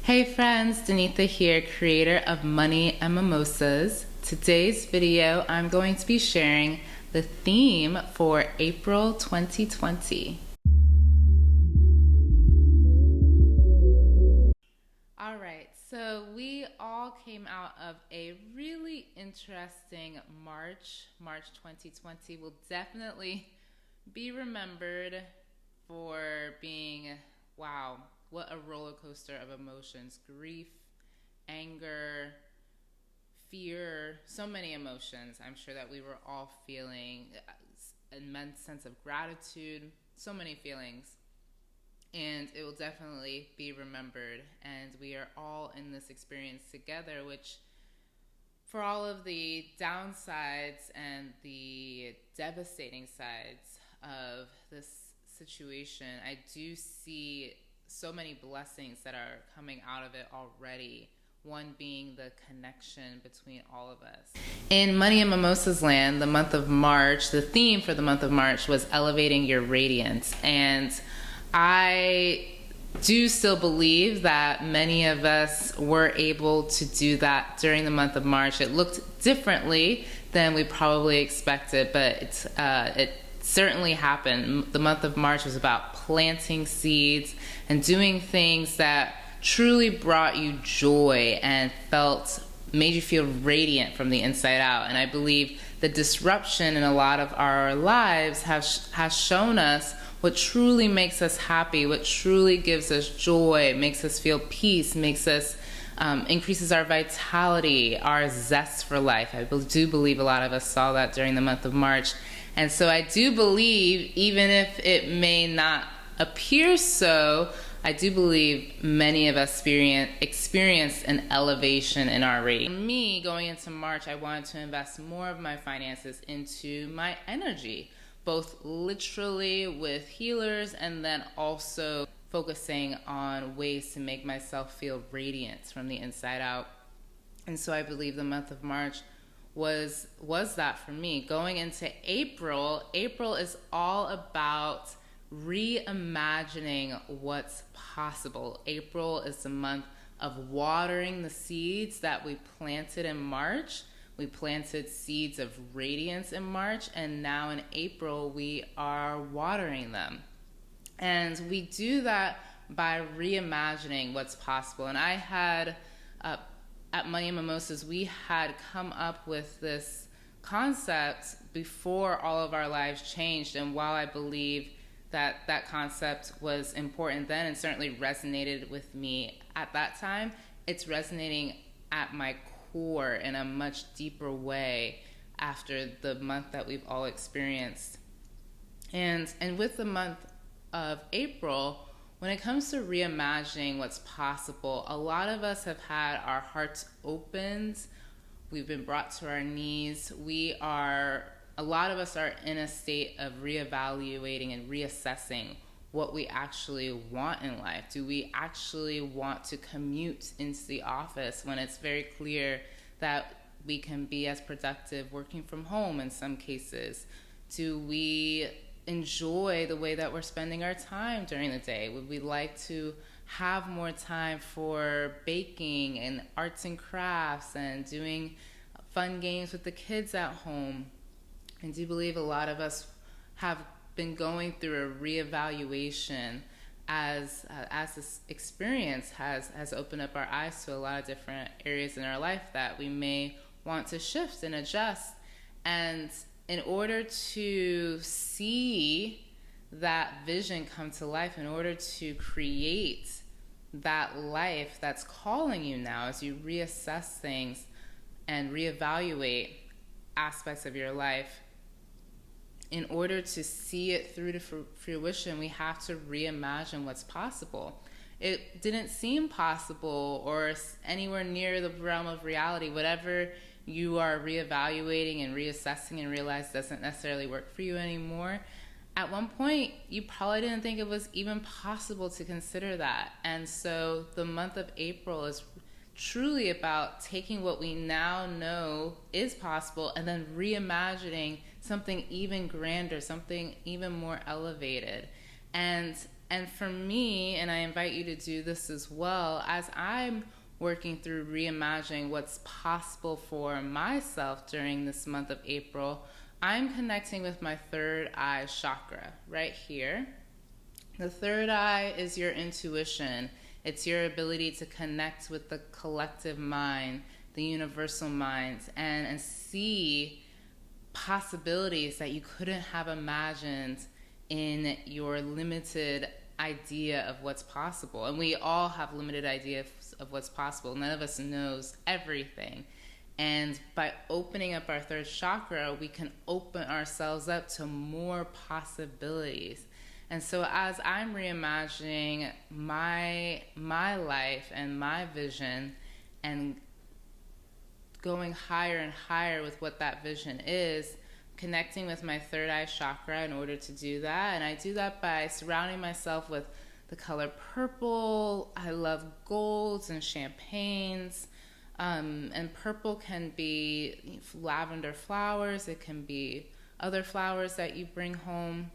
Hey friends, Danetha here, creator of Money Mimosas. Today's video, I'm going to be sharing the theme for April 2020. All right, so we all came out of a really interesting March 2020 will definitely be remembered for being, wow, what a roller coaster of emotions. Grief, anger, fear, so many emotions. I'm sure that we were all feeling an immense sense of gratitude, so many feelings. And it will definitely be remembered. And we are all in this experience together, which for all of the downsides and the devastating sides of this situation, I do see so many blessings that are coming out of it already. One being the connection between all of us. In Money and Mimosas land, the month of March, the theme for the month of March was elevating your radiance. And I do still believe that many of us were able to do that during the month of March. It looked differently than we probably expected, but it certainly happened. The month of March was about planting seeds and doing things that truly brought you joy and made you feel radiant from the inside out. And I believe the disruption in a lot of our lives has shown us what truly makes us happy, what truly gives us joy, makes us feel peace, makes us increases our vitality, our zest for life. I do believe a lot of us saw that during the month of March. And so I do believe, even if it may not appear so, I do believe many of us experienced an elevation in our rating. For me, going into March, I wanted to invest more of my finances into my energy, both literally with healers and then also focusing on ways to make myself feel radiant from the inside out. And so I believe the month of March was that for me. Going into April is all about reimagining what's possible. April is the month of watering the seeds that we planted in March. We planted seeds of radiance in March, and now in April we are watering them. And we do that by reimagining what's possible. And I had at Money Mimosas, we had come up with this concept before all of our lives changed. And while I believe that concept was important then and certainly resonated with me at that time, it's resonating at my core in a much deeper way after the month that we've all experienced. And with the month of April, when it comes to reimagining what's possible, a lot of us have had our hearts opened. We've been brought to our knees. A lot of us are in a state of reevaluating and reassessing what we actually want in life. Do we actually want to commute into the office when it's very clear that we can be as productive working from home in some cases? Do we enjoy the way that we're spending our time during the day? Would we like to have more time for baking and arts and crafts and doing fun games with the kids at home? I do believe a lot of us have been going through a reevaluation as this experience has opened up our eyes to a lot of different areas in our life that we may want to shift and adjust. And in order to see that vision come to life, in order to create that life that's calling you now as you reassess things and reevaluate aspects of your life, in order to see it through to fruition, we have to reimagine what's possible. It didn't seem possible or anywhere near the realm of reality. Whatever you are reevaluating and reassessing and realize doesn't necessarily work for you anymore, at one point you probably didn't think it was even possible to consider that. And so the month of April is truly about taking what we now know is possible and then reimagining something even grander, something even more elevated. And And for me, and I invite you to do this as well, as I'm working through reimagining what's possible for myself during this month of April, I'm connecting with my third eye chakra right here. The third eye is your intuition. It's your ability to connect with the collective mind, the universal mind, and see possibilities that you couldn't have imagined in your limited idea of what's possible. And we all have limited ideas of what's possible. None of us knows everything. And by opening up our third chakra, we can open ourselves up to more possibilities. And so as I'm reimagining my life and my vision and going higher and higher with what that vision is, connecting with my third eye chakra in order to do that. And I do that by surrounding myself with the color purple. I love golds and champagnes. And purple can be lavender flowers. It can be other flowers that you bring home.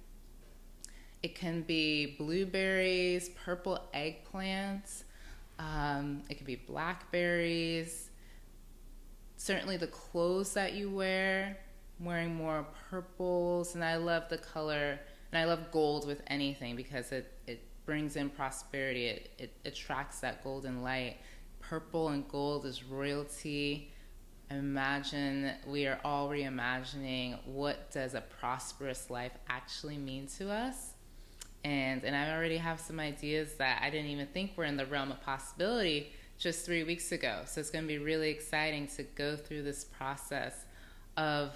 It can be blueberries, purple eggplants. It can be blackberries. Certainly the clothes that you wear, wearing more purples. And I love the color, and I love gold with anything because it brings in prosperity. It attracts that golden light. Purple and gold is royalty. Imagine, we are all reimagining what does a prosperous life actually mean to us. And I already have some ideas that I didn't even think were in the realm of possibility just 3 weeks ago. So it's going to be really exciting to go through this process of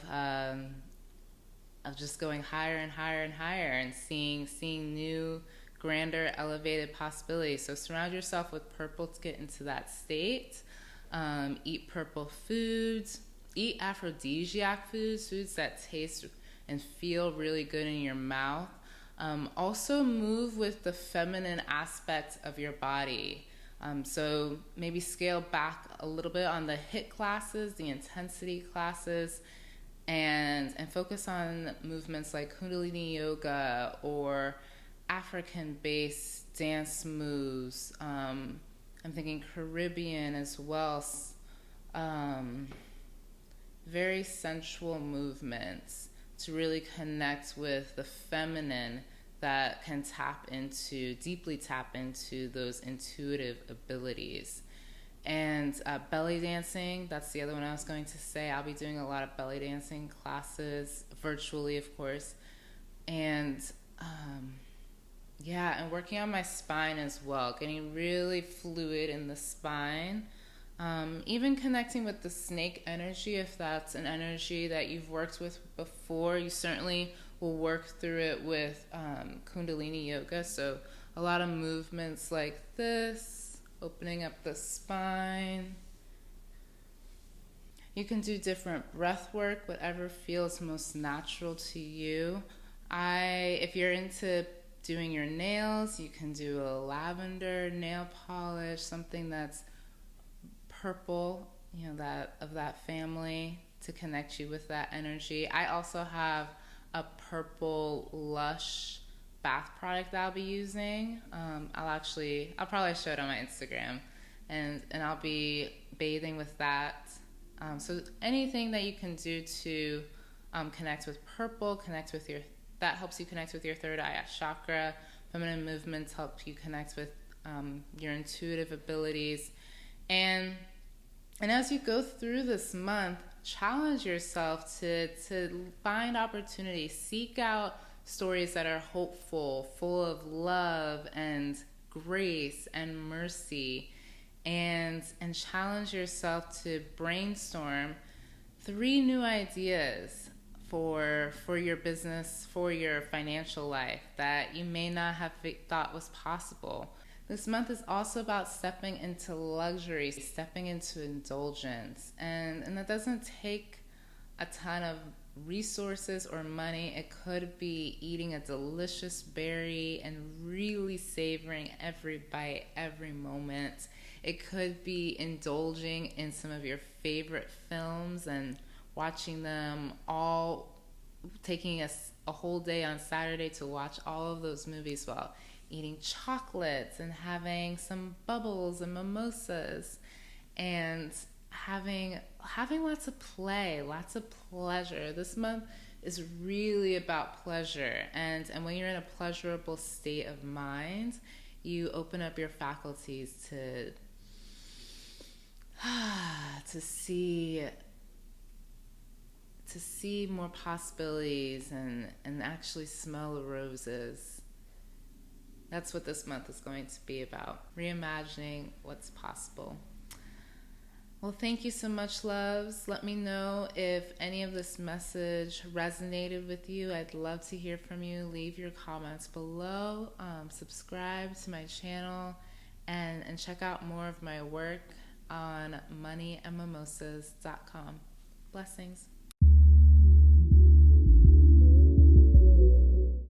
just going higher and higher and higher and seeing new, grander, elevated possibilities. So surround yourself with purple to get into that state. Eat purple foods. Eat aphrodisiac foods that taste and feel really good in your mouth. Also move with the feminine aspect of your body. So maybe scale back a little bit on the HIIT classes, the intensity classes, and focus on movements like Kundalini yoga or African-based dance moves. I'm thinking Caribbean as well. Very sensual movements to really connect with the feminine that can deeply tap into those intuitive abilities. And belly dancing, that's the other one I was going to say. I'll be doing a lot of belly dancing classes, virtually, of course. And and working on my spine as well, getting really fluid in the spine. Even connecting with the snake energy, if that's an energy that you've worked with before, you certainly will work through it with Kundalini yoga. So a lot of movements like this, opening up the spine. You can do different breath work, whatever feels most natural to you. If you're into doing your nails, you can do a lavender nail polish, something that's purple, that of that family, to connect you with that energy. I also have a purple Lush bath product that I'll be using. I'll probably show it on my Instagram, and I'll be bathing with that. So anything that you can do to connect with purple, that helps you connect with your third eye chakra. Feminine movements help you connect with your intuitive abilities. And as you go through this month, challenge yourself to find opportunities. Seek out stories that are hopeful, full of love and grace and mercy. And challenge yourself to brainstorm 3 new ideas for your business, for your financial life that you may not have thought was possible. This month is also about stepping into luxury, stepping into indulgence. And that doesn't take a ton of resources or money. It could be eating a delicious berry and really savoring every bite, every moment. It could be indulging in some of your favorite films and watching them all, taking a whole day on Saturday to watch all of those movies while eating chocolates and having some bubbles and mimosas and having lots of play, lots of pleasure. This month is really about pleasure, and when you're in a pleasurable state of mind, you open up your faculties to see more possibilities and actually smell the roses. That's what this month is going to be about, reimagining what's possible. Well, thank you so much, loves. Let me know if any of this message resonated with you. I'd love to hear from you. Leave your comments below. Subscribe to my channel and check out more of my work on moneymimosas.com. Blessings.